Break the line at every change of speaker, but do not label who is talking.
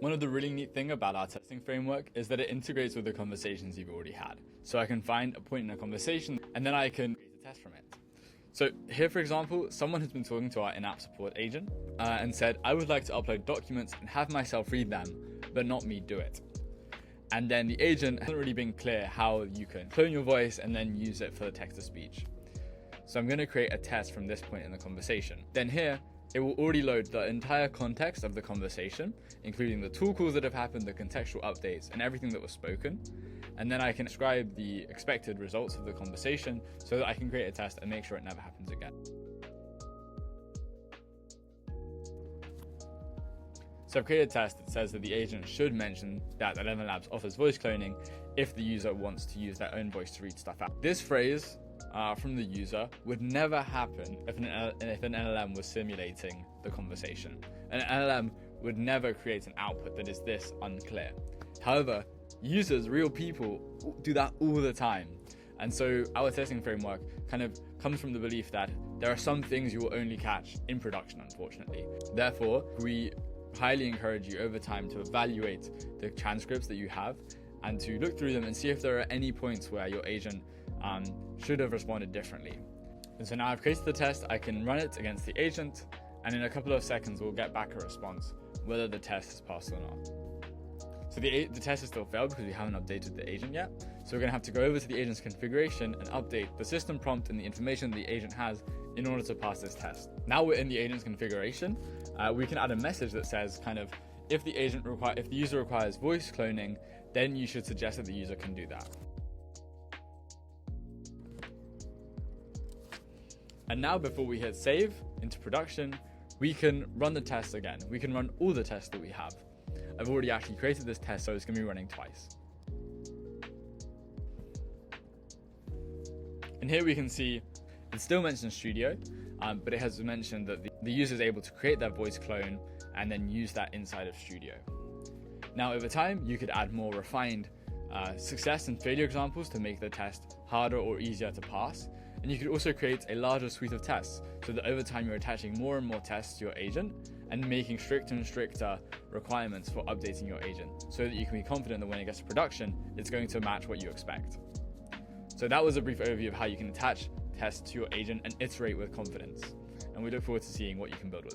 One of the really neat things about our testing framework is that it integrates with the conversations you've already had. So I can find a point in a conversation and then I can create a test from it. So here, for example, someone has been talking to our in-app support agent and said, I would like to upload documents and have myself read them, but not me do it. And then the agent hasn't really been clear how you can clone your voice and then use it for the text-to-speech. So I'm going to create a test from this point in the conversation. Then here, it will already load the entire context of the conversation, including the tool calls that have happened, the contextual updates, and everything that was spoken. And then I can describe the expected results of the conversation so that I can create a test and make sure it never happens again. So I've created a test that says that the agent should mention that ElevenLabs offers voice cloning if the user wants to use their own voice to read stuff out. This phrase from the user would never happen if an LLM was simulating the conversation. An LLM would never create an output that is this unclear. However, users, real people, do that all the time. And so our testing framework kind of comes from the belief that there are some things you will only catch in production, unfortunately. Therefore, we highly encourage you over time to evaluate the transcripts that you have and to look through them and see if there are any points where your agent should have responded differently. And so now I've created the test, I can run it against the agent, and in a couple of seconds we'll get back a response whether the test has passed or not. So the test has still failed because we haven't updated the agent yet. So we're going to have to go over to the agent's configuration and update the system prompt and the information the agent has in order to pass this test. Now we're in the agent's configuration, we can add a message that says kind of, if the user requires voice cloning, then you should suggest that the user can do that. And now before we hit save into production, we can run the tests again. We can run all the tests that we have. I've already actually created this test, so it's going to be running twice. And here we can see it still mentions Studio, but it has mentioned that the user is able to create their voice clone and then use that inside of Studio. Now over time, you could add more refined success and failure examples to make the test harder or easier to pass. And you could also create a larger suite of tests so that over time you're attaching more and more tests to your agent and making stricter and stricter requirements for updating your agent so that you can be confident that when it gets to production, it's going to match what you expect. So that was a brief overview of how you can attach tests to your agent and iterate with confidence. And we look forward to seeing what you can build with it.